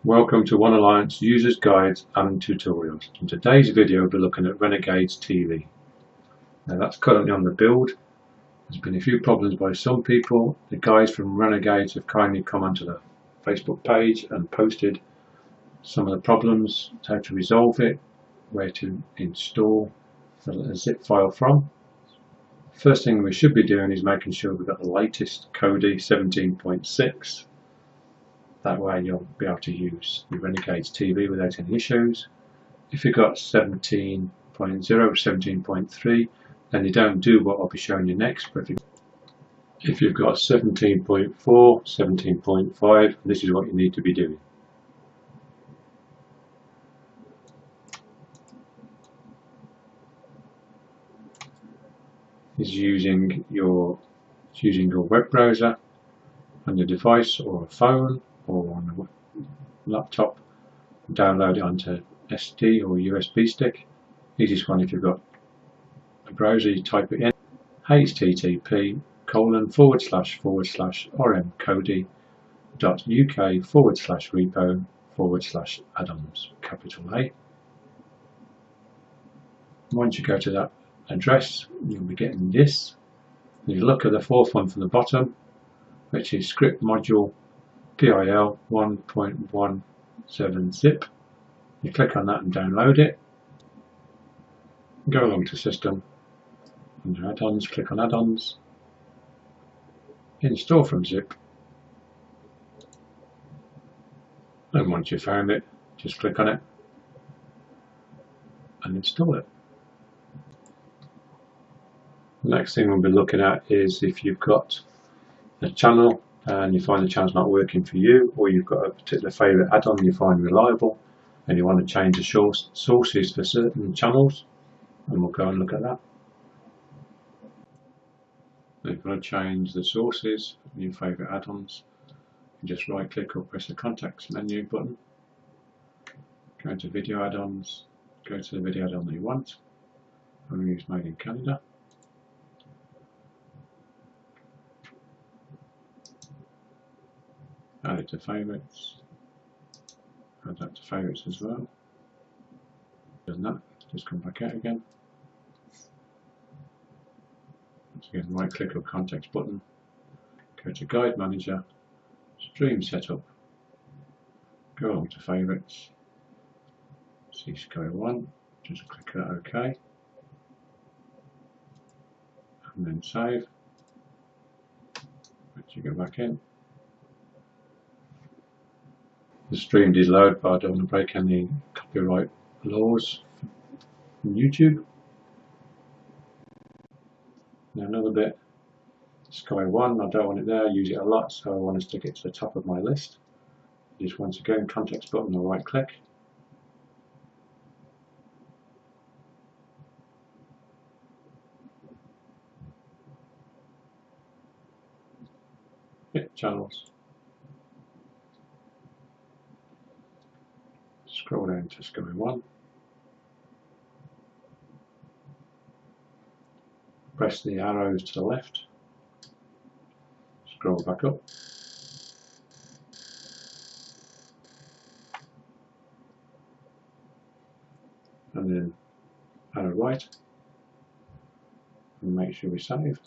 Welcome to One Alliance Users Guides and Tutorials. In today's video we'll be looking at Renegades TV. Now that's currently on the build. There's been a few problems by some people. The guys from Renegades have kindly come onto the Facebook page and posted some of the problems, how to resolve it, where to install a zip file from. First thing we should be doing is making sure we've got the latest Kodi 17.6. That way you'll be able to use the Renegades TV without any issues. If you've got 17.0, 17.3, then you don't do what I'll be showing you next. But if you've got 17.4, 17.5, this is what you need to be doing. Is using your web browser on your device or a phone or on a laptop. Download it onto SD or USB stick. Easiest one if you've got a browser, you type it in http://rmkodi.uk/repo/add-ons, capital A. Once you go to that address, you'll be getting this. You look at the fourth one from the bottom, which is script module PIL 1.17 zip. You click on that and download it. Go along to system, under add-ons, click on add-ons, install from zip, and once you've found it, just click on it and install it. The next thing we'll be looking at is if you've got a channel and you find the channel's not working for you, or you've got a particular favourite add-on you find reliable and you want to change the sources for certain channels, and we'll go and look at that. If you want to change the sources of your favourite add-ons, you just right click or press the contacts menu button, go into video add-ons, go to the video add-on that you want. I'm going to use Made in Canada. Add it to favourites, add that to favourites as well. Done that, just come back out again. Once again, right click or context button, go to Guide Manager, Stream Setup, go along to favourites, see Sky 1, just click that OK, and then save. Once you go back in, the stream did load, but I don't want to break any copyright laws from YouTube. Now another bit, Sky 1, I don't want it there, I use it a lot, so I want to stick it to the top of my list. Just once again, context button or right click. Hit channels. Scroll down to Sky 1. Press the arrows to the left. Scroll back up. And then arrow right. And make sure we save.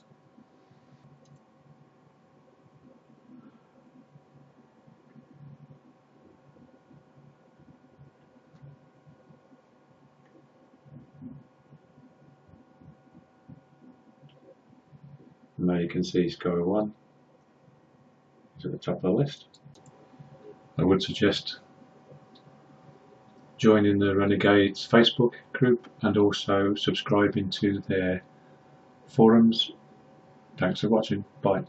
Now you can see Sky 1 is at the top of the list. I would suggest joining the Renegades Facebook group and also subscribing to their forums. Thanks for watching. Bye.